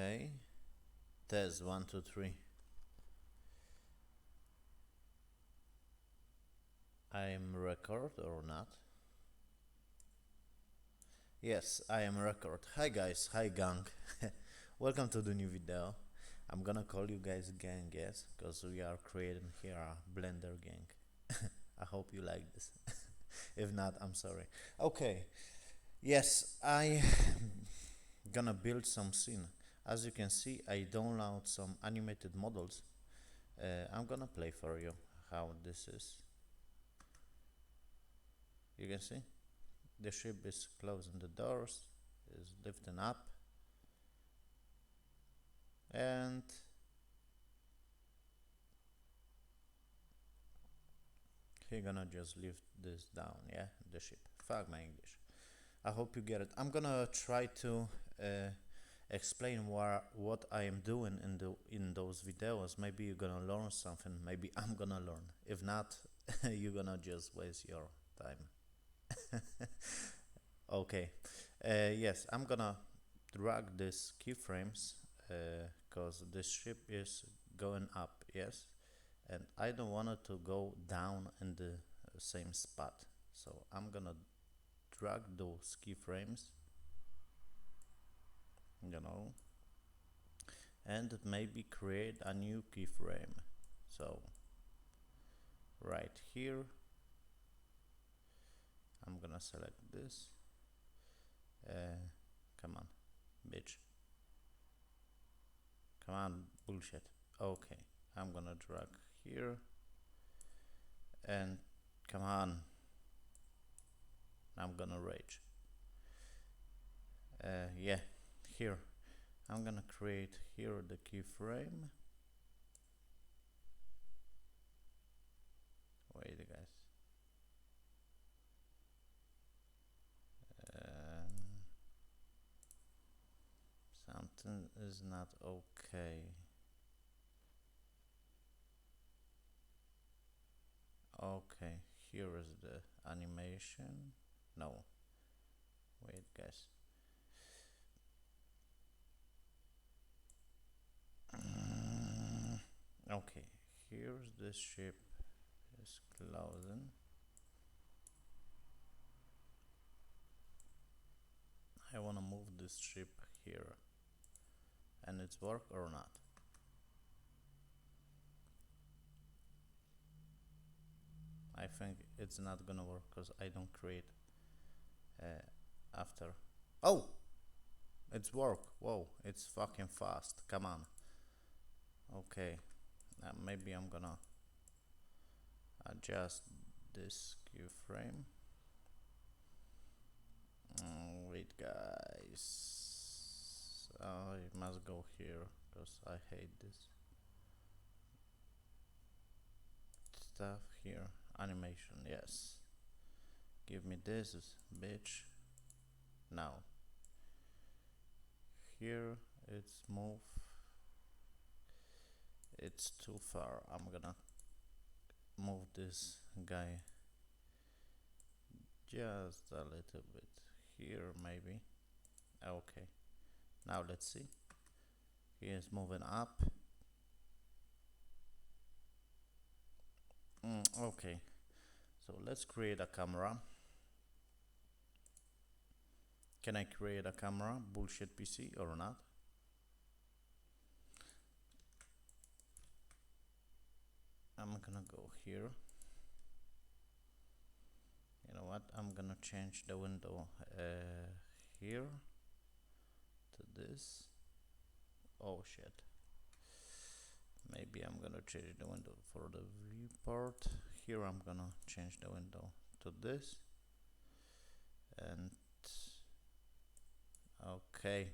Okay, test 1, 2, 3. I'm record or not? Yes, I am record. Hi guys, hi gang. Welcome to the new video. I'm gonna call you guys gang, yes, because we are creating here a Blender gang. I hope you like this. If not, I'm sorry. Okay, yes, I gonna build some scene. As you can see, I download some animated models. I'm gonna play for you how this is. You can see the ship is closing the doors, is lifting up, and he gonna just lift this down, yeah, the ship. Fuck my English. I hope you get it. I'm gonna try to explain what I am doing in those videos. Maybe you're gonna learn something. Maybe I'm gonna learn. If not, you're gonna just waste your time. Okay. Yes, I'm gonna drag these keyframes because this ship is going up, yes, and I don't want it to go down in the same spot. So I'm gonna drag those keyframes, and maybe create a new keyframe. So right here, I'm gonna select this. Come on, bitch. Come on, bullshit. Okay, I'm gonna drag here, and come on, I'm gonna rage. Yeah, here I'm gonna create here the keyframe. Wait, guys. Something is not okay. Okay, here is the animation. No, wait, guys. Okay, here's the ship is closing. I want to move this ship here, and it's work or not. I think it's not gonna work because I don't create after. Oh, it's work. Whoa, it's fucking fast. Come on. Okay, maybe I'm gonna adjust this keyframe. Wait, guys. I must go here because I hate this stuff here. Animation, yes. Give me this, bitch. Now. Here it's move. It's too far. I'm gonna move this guy just a little bit here, maybe. Okay, now let's see. He is moving up. Okay, so let's create a camera. Can I create a camera, bullshit PC, or not? I'm gonna go here. You know what? I'm gonna change the window here to this. Oh shit. Maybe I'm gonna change the window for the viewport. Here I'm gonna change the window to this. And okay,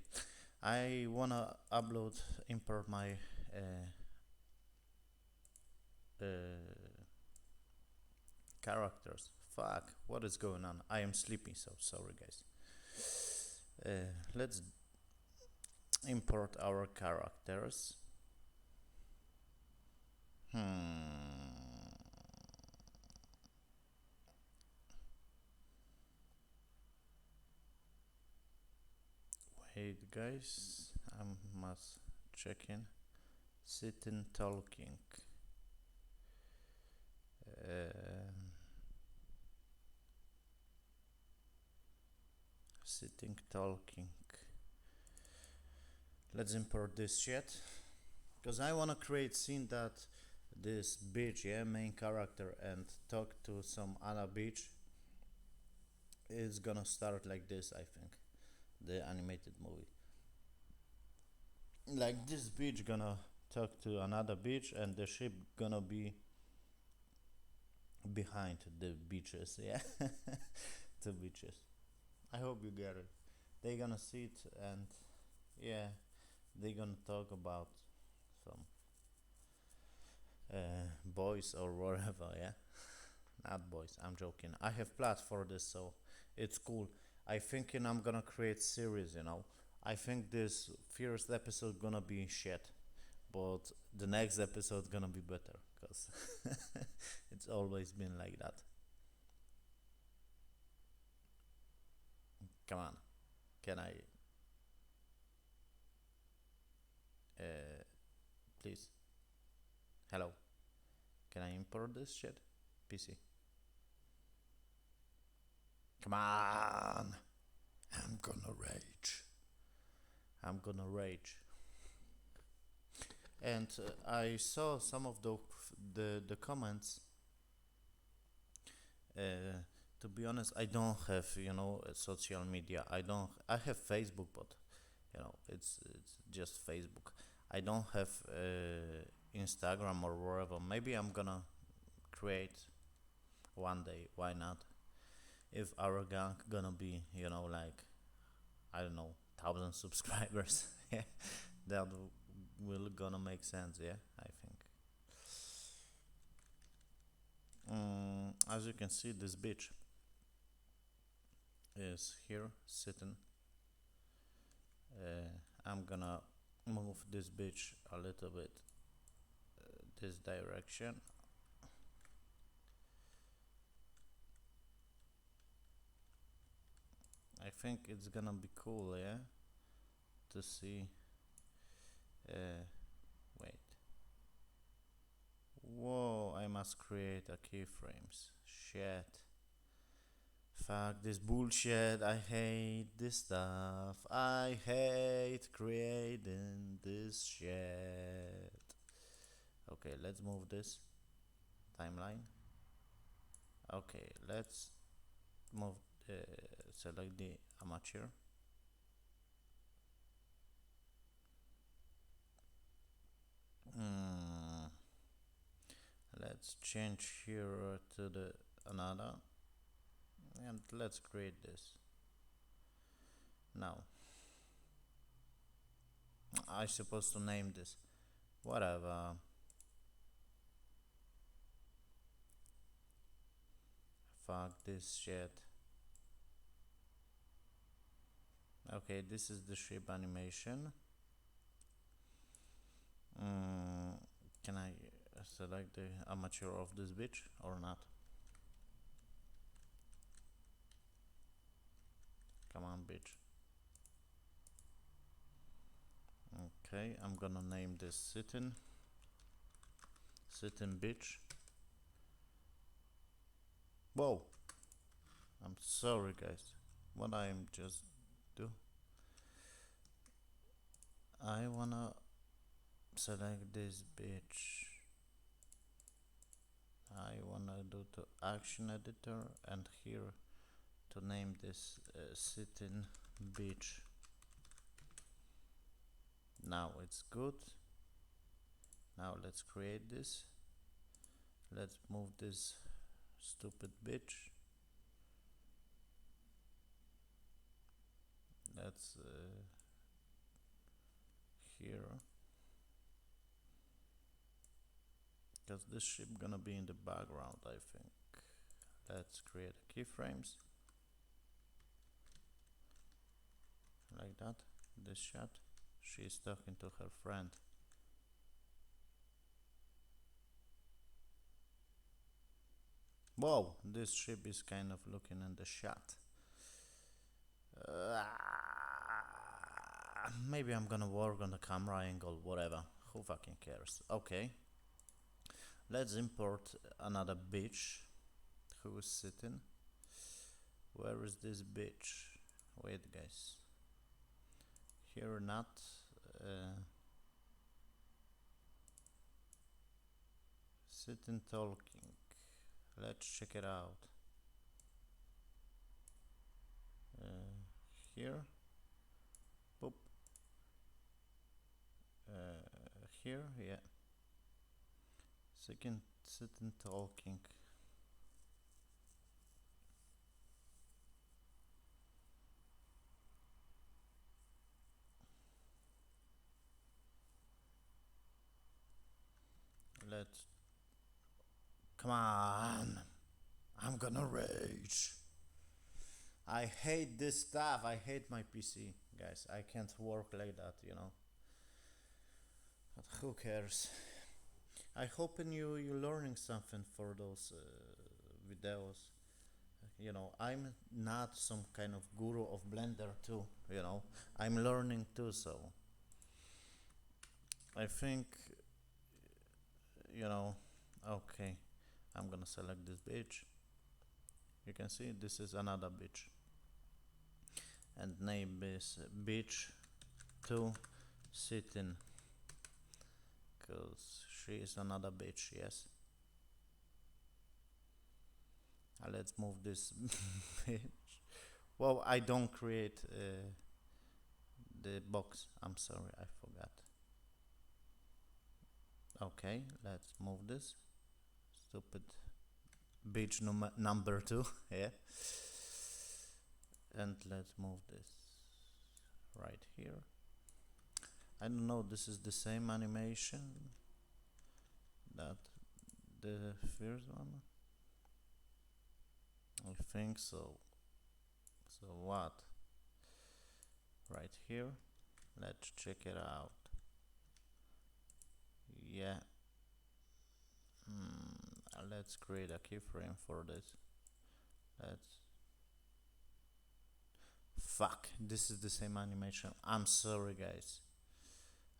I wanna import my uh, characters. Fuck, what is going on? I am sleepy, so sorry guys. Let's import our characters. Wait guys, I must check in. Sitting talking. Um, Sitting talking. Let's import this shit. Because I wanna create scene that this bitch, yeah, main character, and talk to some other bitch is gonna start like this, I think. The animated movie. Like this bitch gonna talk to another bitch and the ship gonna be behind the beaches, yeah. Two beaches. I hope you get it. They gonna sit and yeah, they gonna talk about some boys or whatever, yeah. Not boys, I'm joking. I have plans for this, so it's cool. I thinking I'm gonna create series, you know. I think this first episode gonna be shit, but the next episode gonna be better, cause it's always been like that. Come on, can I, uh, please? Hello, can I import this shit? PC. Come on, I'm gonna rage. I'm gonna rage. And I saw some of the comments. Uh, to be honest, I don't have social media. I have Facebook, but it's just Facebook. I don't have Instagram or wherever. Maybe I'm gonna create one day. Why not? If our gang gonna be like I don't know 1,000 subscribers, yeah, that will gonna make sense. Yeah, I think. As you can see, this bitch is here sitting. I'm gonna move this bitch a little bit this direction. I think it's gonna be cool, yeah, to see. Uh, Wait. Whoa! I must create a keyframes. Shit. Fuck this bullshit. I hate this stuff. I hate creating this shit. Okay, let's move this timeline. Okay, let's move. Select the amateur. Hmm. Let's change here to the another, and let's create this. Now, I supposed to name this. Whatever. Fuck this shit. Okay, this is the ship animation. Can I select the amateur of this bitch or not? Come on, bitch. Okay, I'm gonna name this sitting bitch. Whoa, I'm sorry guys, what I'm just do, I wanna select this bitch. I wanna do to action editor and here to name this sitting bitch. Now it's good. Now let's create this. Let's move this stupid bitch. Let's here, because this ship gonna be in the background, I think. Let's create a keyframes like that. This shot, she's talking to her friend. Whoa, this ship is kind of looking in the shot. maybe I'm gonna work on the camera angle, whatever. Who fucking cares? Okay, let's import another bitch who is sitting. Where is this bitch? Wait, guys. Here, not. Uh, Sitting talking. Let's check it out. Here. Boop. Here, yeah. Sitting talking. Let's. Come on. I'm gonna rage. I hate this stuff. I hate my PC, guys. I can't work like that, you know. But who cares? I hope you're learning something for those videos. You know, I'm not some kind of guru of Blender too. You know, I'm learning too. So I think, you know, okay. I'm gonna select this bitch. You can see this is another bitch, and name is bitch 2 sitting, cause she is another bitch. Yes. Let's move this bitch. Well, I don't create the box. I'm sorry, I forgot. Okay, let's move this stupid bitch number 2. Yeah, and let's move this right here. I don't know, this is the same animation that the first one. I think so. So what? Right here. Let's check it out. Yeah. Let's create a keyframe for this. Let's. Fuck. This is the same animation. I'm sorry, guys.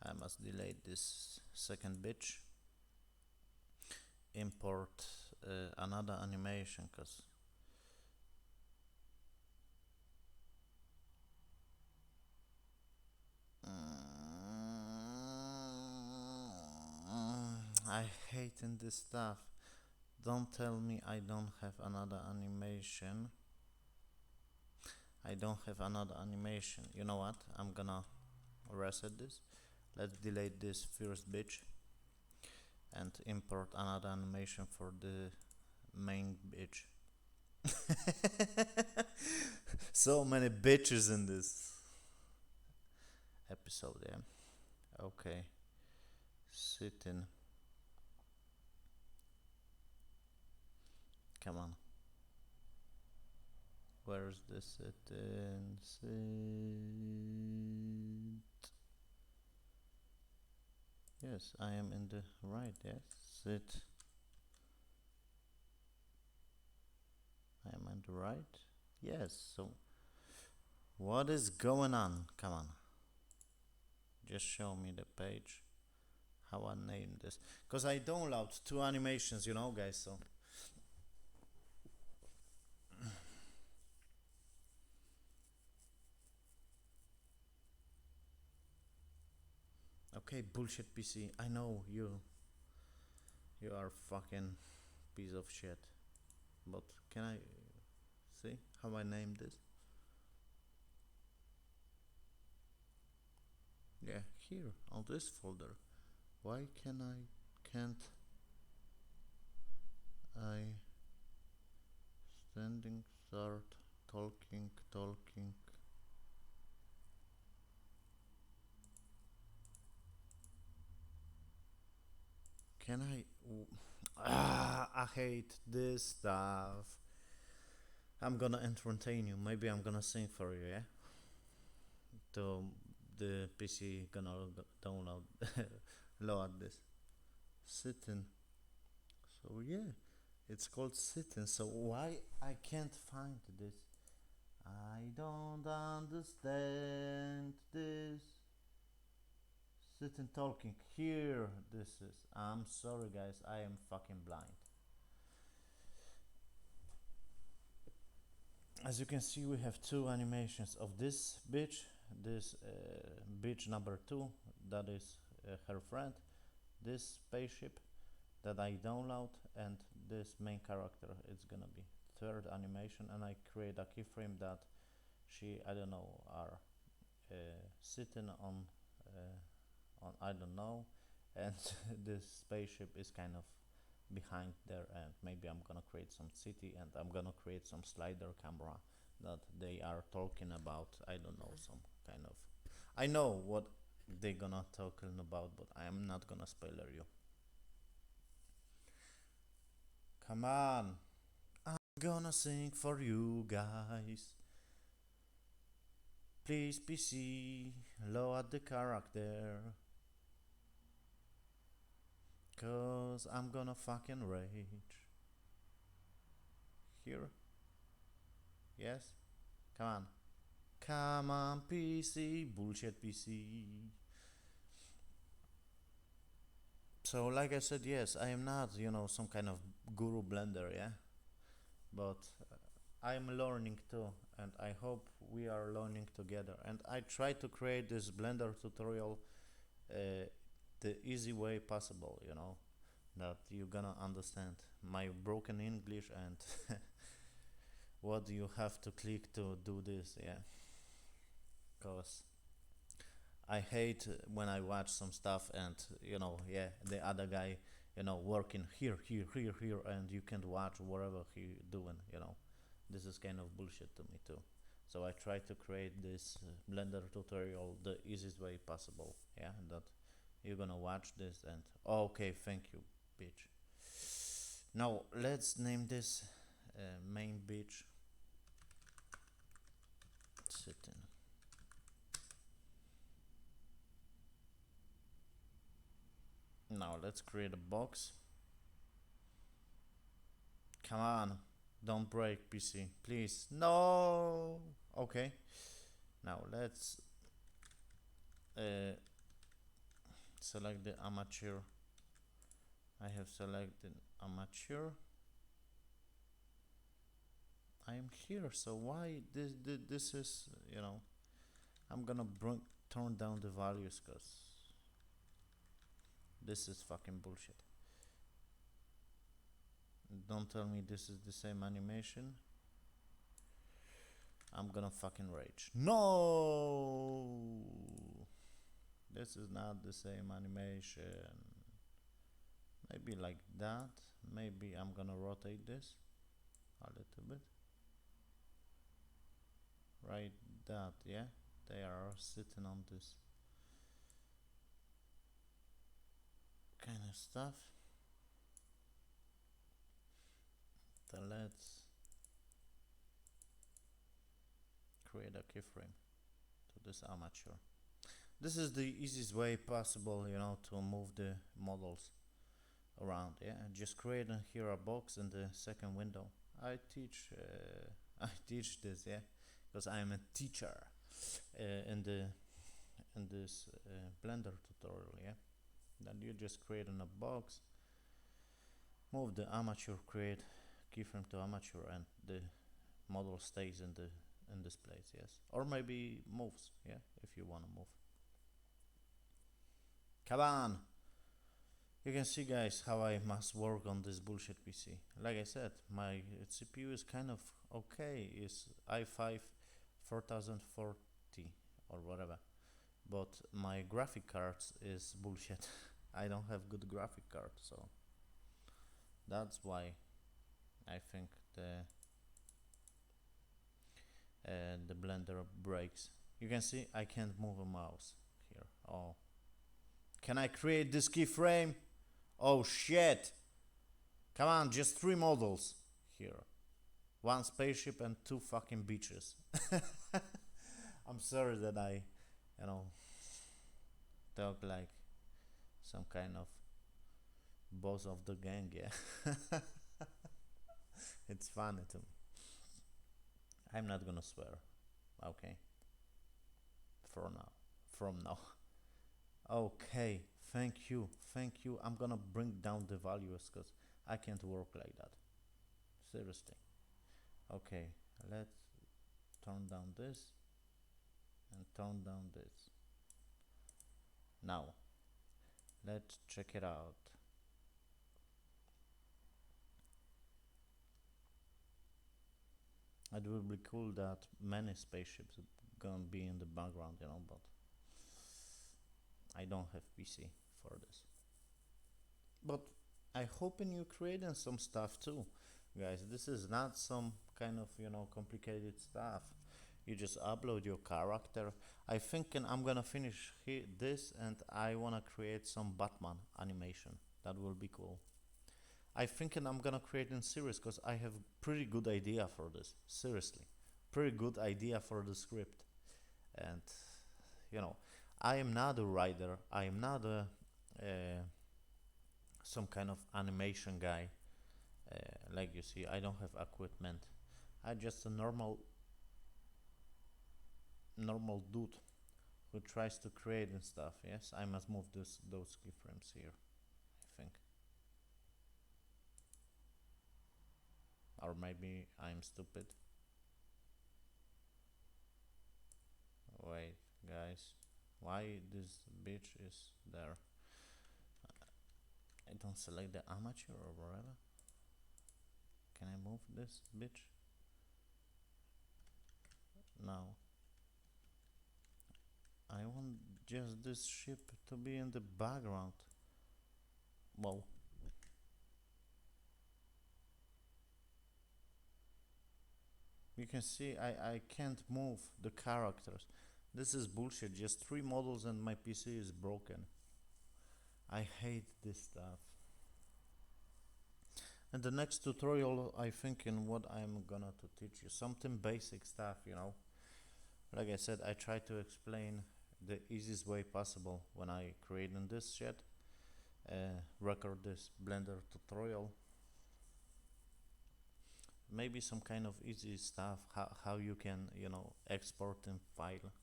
I must delete this second bitch. Import another animation, cause I hating this stuff. Don't tell me I don't have another animation. I don't have another animation. You know what? I'm gonna reset this. Let's delete this first bitch and import another animation for the main bitch. So many bitches in this episode, yeah. Okay. Sitting. Come on. Where's the sitting? Sit. Yes, I am in the right, yes. Sit. I am on the right. Yes, so what is going on? Come on. Just show me the page. How I name this. Because I download 2 animations, you know, guys, so. Okay, bullshit PC. I know you. You are fucking piece of shit. But can I see how I name this? Yeah, here on this folder. Why can't I standing start talking. Can I? I hate this stuff. I'm gonna entertain you. Maybe I'm gonna sing for you, yeah? To the PC gonna download load this. Sitting. So yeah, it's called sitting. So why I can't find this? I don't understand this. Sitting talking here. This is. I'm sorry, guys. I am fucking blind. As you can see, we have two animations of this bitch. This bitch number two, that is her friend. This spaceship that I download, and this main character. It's gonna be third animation, and I create a keyframe that she, I don't know, are sitting on I don't know, and this spaceship is kind of behind there, and maybe I'm gonna create some city, and I'm gonna create some slider camera that they are talking about. I don't know, some kind of, I know what they gonna talking about, but I am not gonna spoiler you. Come on, I'm gonna sing for you guys. Please PC, lower the character, cause I'm gonna fucking rage. Here? Yes? Come on. Come on PC, bullshit PC. So like I said, yes, I am not, some kind of guru blender, yeah? But I'm learning too, and I hope we are learning together. And I try to create this blender tutorial the easy way possible, that you're gonna understand my broken English and what you have to click to do this, yeah. Cause I hate when I watch some stuff and yeah, the other guy, working here, and you can't watch whatever he doing. This is kind of bullshit to me too. So I try to create this Blender tutorial the easiest way possible. Yeah, that you're gonna watch this and okay, thank you, bitch. Now let's name this main bitch sitting. Now let's create a box. Come on, don't break PC, please. No. Okay. Now let's select the amateur. I have selected amateur. I am here, so why this is, I'm gonna turn down the values because this is fucking bullshit. Don't tell me this is the same animation. I'm gonna fucking rage. No! This is not the same animation. Maybe like that. Maybe I'm gonna rotate this a little bit. Right, that, yeah? They are sitting on this kind of stuff. So let's create a keyframe to this amateur. This is the easiest way possible, to move the models around. Yeah, just create here a box in the second window. I teach I teach this, yeah, because I am a teacher in this Blender tutorial, yeah. Then you just create in a box, move the amateur, create keyframe to amateur, and the model stays in this place, yes, or maybe moves, yeah, if you want to move. Come on. You can see, guys, how I must work on this bullshit PC. Like I said, my CPU is kind of okay. It's i5 4040 or whatever, but my graphic cards is bullshit. I don't have good graphic card, so that's why I think the Blender breaks. You can see I can't move a mouse here. Oh, can I create this keyframe? Oh shit! Come on, just 3 models here. 1 spaceship and 2 fucking beaches. I'm sorry that I, talk like some kind of boss of the gang, yeah. It's funny to me. I'm not gonna swear, okay? For now. From now. Okay, thank you. I'm gonna bring down the values because I can't work like that. Seriously. Okay, let's turn down this and turn down this. Now, let's check it out. It would be cool that many spaceships gonna be in the background, but I don't have PC for this. But I hoping you creating some stuff too, guys. This is not some kind of complicated stuff. You just upload your character. I thinking I'm gonna finish this and I wanna create some Batman animation. That will be cool. I thinking I'm gonna create in series because I have pretty good idea for this. Seriously, pretty good idea for the script. And you know, I am not a writer. I am not a some kind of animation guy. Like you see, I don't have equipment. I just a normal dude who tries to create and stuff. Yes, I must move those keyframes here. I think, or maybe I'm stupid. Wait, guys, why this bitch is there? I don't select the amateur or whatever. Can I move this bitch? No. I want just this ship to be in the background. Whoa. You can see I can't move the characters. This is bullshit. Just 3 models and my PC is broken. I hate this stuff. And the next tutorial, I think in what I'm gonna to teach you something basic stuff. Like I said, I try to explain the easiest way possible when I create in this shit. Record this Blender tutorial. Maybe some kind of easy stuff, how you can export in file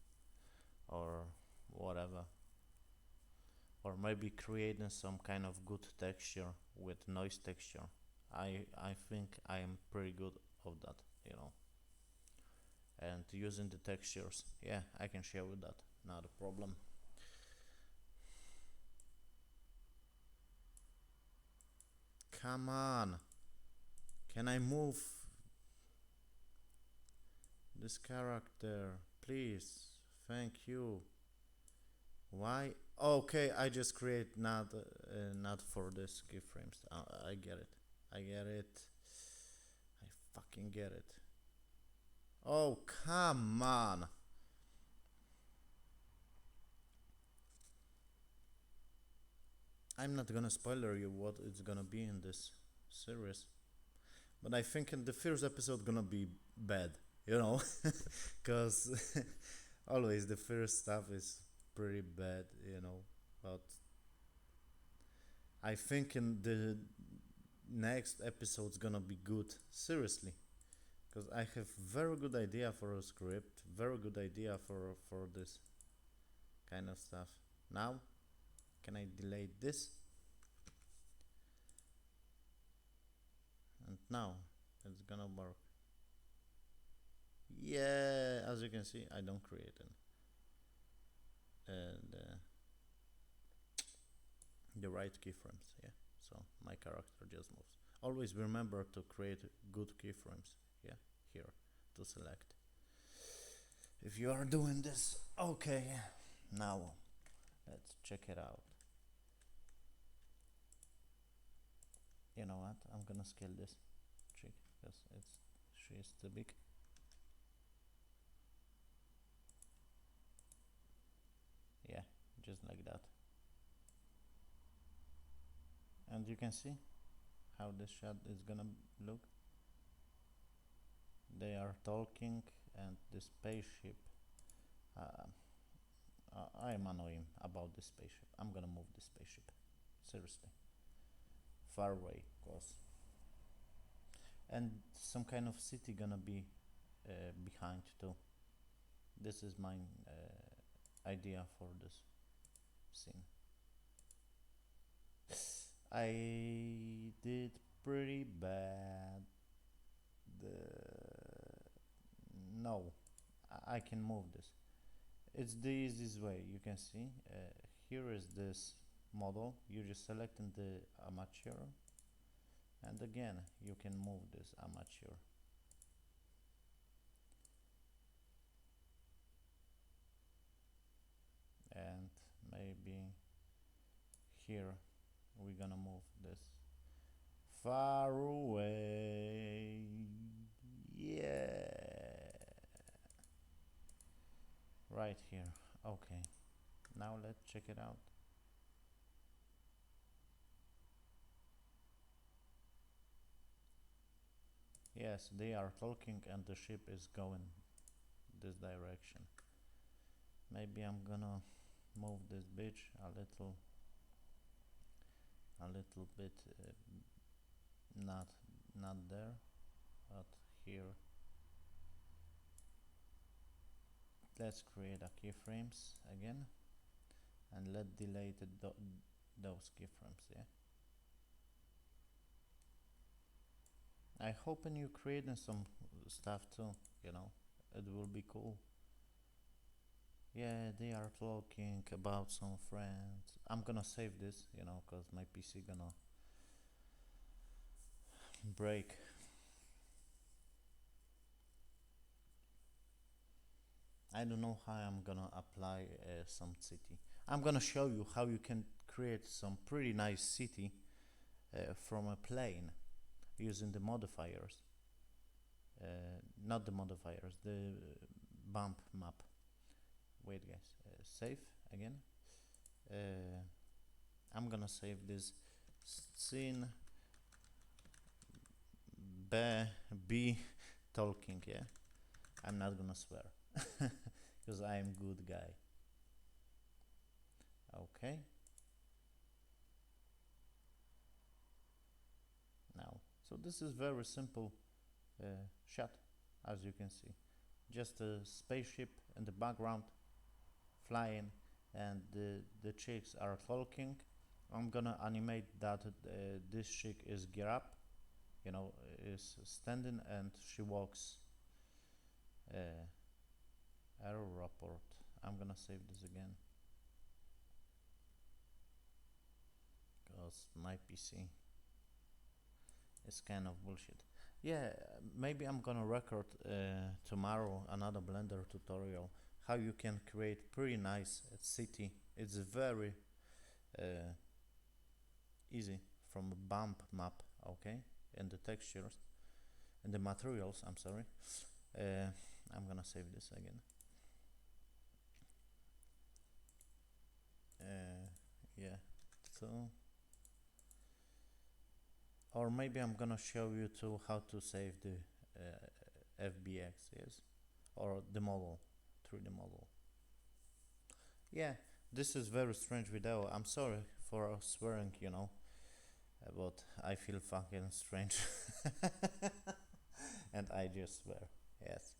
or whatever, or maybe creating some kind of good texture with noise texture. I think I am pretty good of that. And using the textures, yeah, I can share with that, not a problem. Come on, can I move this character, please? Thank you. Why? Okay, I just create not for this keyframes. I get it. I get it. I fucking get it. Oh, come on. I'm not gonna spoiler you what it's gonna be in this series, but I think in the first episode gonna be bad, because always the first stuff is pretty bad. But I think in the next episode's gonna be good. Seriously, because I have very good idea for a script, very good idea for this kind of stuff. Now, can I delete this? And now it's gonna work. Yeah, as you can see, I don't create it, and the right keyframes. Yeah, so my character just moves. Always remember to create good keyframes. Yeah, here to select. If you are doing this, okay. Now let's check it out. You know what? I'm gonna scale this chick because she's too big. Yeah, just like that. And you can see how this shot is gonna look. They are talking, and the spaceship. Uh, I am annoying about the spaceship. I'm gonna move the spaceship. Seriously, far away, cause and some kind of city gonna be behind too. This is my idea for this scene. I did pretty bad. The no, I can move this. It's the easiest way. You can see here is this model. You're just selecting the armature, and again you can move this armature. And maybe here we're gonna move this far away. Yeah, right here. Okay, now let's check it out. Yes, they are talking and the ship is going this direction. Maybe I'm gonna move this bitch a little bit, not not there, but here. Let's create a keyframes again and let delete those keyframes. Yeah, I hope you creating some stuff too, you know, it will be cool. Yeah, they are talking about some friends. I'm gonna save this, you know, cause my PC gonna break. I don't know how I'm gonna apply some city. I'm gonna show you how you can create some pretty nice city from a plane using the modifiers. Not the modifiers, the bump map. Wait, guys, save again. Uh, I'm gonna save this scene be talking. Yeah, I'm not gonna swear because I am good guy. Okay. Now, so this is very simple shot, as you can see. Just a spaceship in the background flying, and the chicks are talking. I'm gonna animate that this chick is gear up, you know, is standing and she walks. Error report. I'm gonna save this again because my PC is kind of bullshit. Yeah, maybe I'm gonna record tomorrow another Blender tutorial how you can create pretty nice city. It's very uh, easy from a bump map, okay, and the textures and the materials. I'm sorry. I'm gonna save this again. Yeah, so or maybe I'm gonna show you too how to save the FBX, yes, or the model, 3D model. Yeah, this is very strange video. I'm sorry for swearing, you know, but I feel fucking strange, and I just swear. Yes.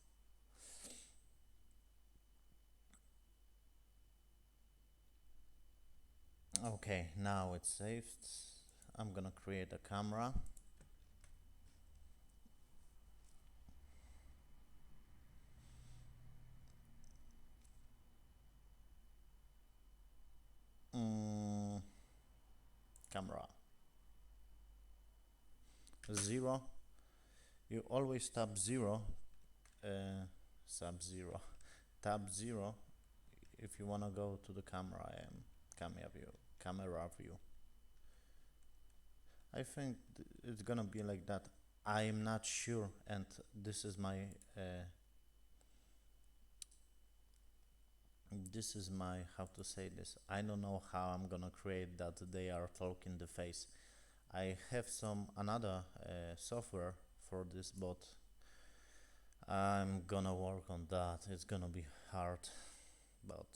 Okay, now it's saved. I'm gonna create a camera. Mm, camera 0. You always tap 0, sub 0, tap 0 if you wanna go to the camera and camera view. I think it's gonna be like that. I'm not sure, and this is my how to say this. I don't know how I'm gonna create that they are talking the face. I have some another software for this, but I'm gonna work on that. It's gonna be hard, but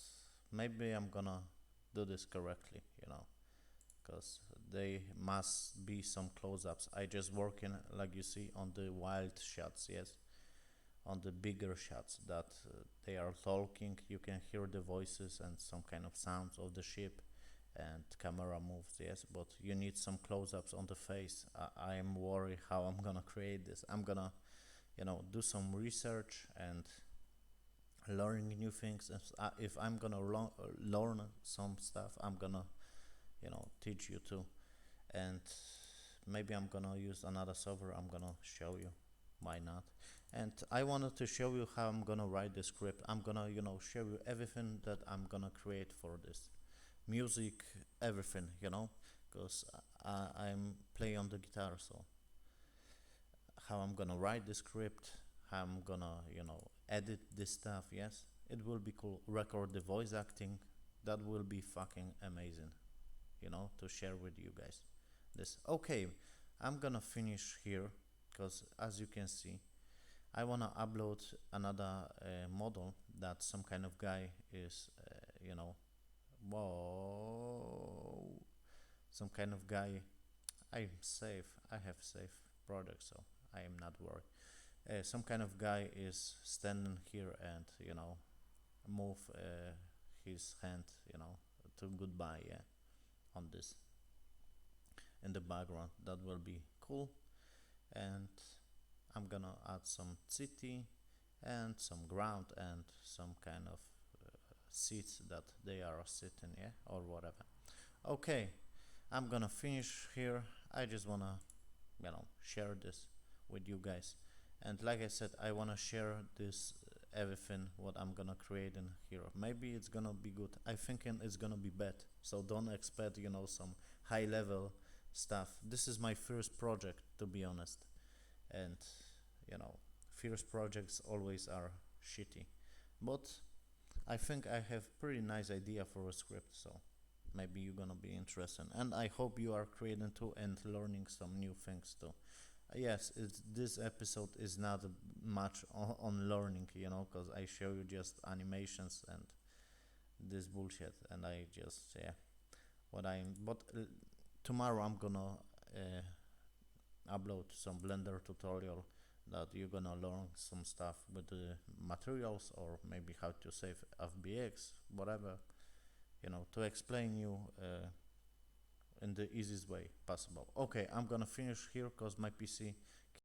maybe I'm gonna do this correctly, you know, because they must be some close-ups. I just working like you see on the wild shots, yes, on the bigger shots that they are talking. You can hear the voices and some kind of sounds of the ship and camera moves, yes, but you need some close-ups on the face. I am worried how I'm gonna create this. I'm gonna, do some research and learning new things. If I'm gonna learn some stuff, I'm gonna, teach you too. And maybe I'm gonna use another software. I'm gonna show you. Why not? And I wanted to show you how I'm gonna write the script. I'm gonna, show you everything that I'm gonna create for this music, everything, because I'm playing on the guitar. So how I'm gonna write the script, how I'm gonna, edit this stuff. Yes, it will be cool. Record the voice acting. That will be fucking amazing, to share with you guys. This okay. I'm gonna finish here because as you can see, I wanna upload another model that some kind of guy is, whoa, some kind of guy. I'm safe. I have safe product, so I am not worried. Some kind of guy is standing here and move his hand, to goodbye, yeah, on this in the background. That will be cool. And I'm gonna add some city and some ground and some kind of seats that they are sitting, yeah, or whatever. Okay, I'm gonna finish here. I just wanna, share this with you guys. And like I said, I wanna share this everything what I'm gonna create in here. Maybe it's gonna be good. I thinking it's gonna be bad. So don't expect, some high level stuff. This is my first project, to be honest. And first projects always are shitty. But I think I have pretty nice idea for a script, so maybe you're gonna be interested. And I hope you are creating too and learning some new things too. Yes, this episode is not much on learning, because I show you just animations and this bullshit, and I just, yeah, but tomorrow I'm gonna upload some Blender tutorial that you're gonna learn some stuff with the materials, or maybe how to save FBX, whatever, to explain you in the easiest way possible. Okay, I'm gonna finish here because my PC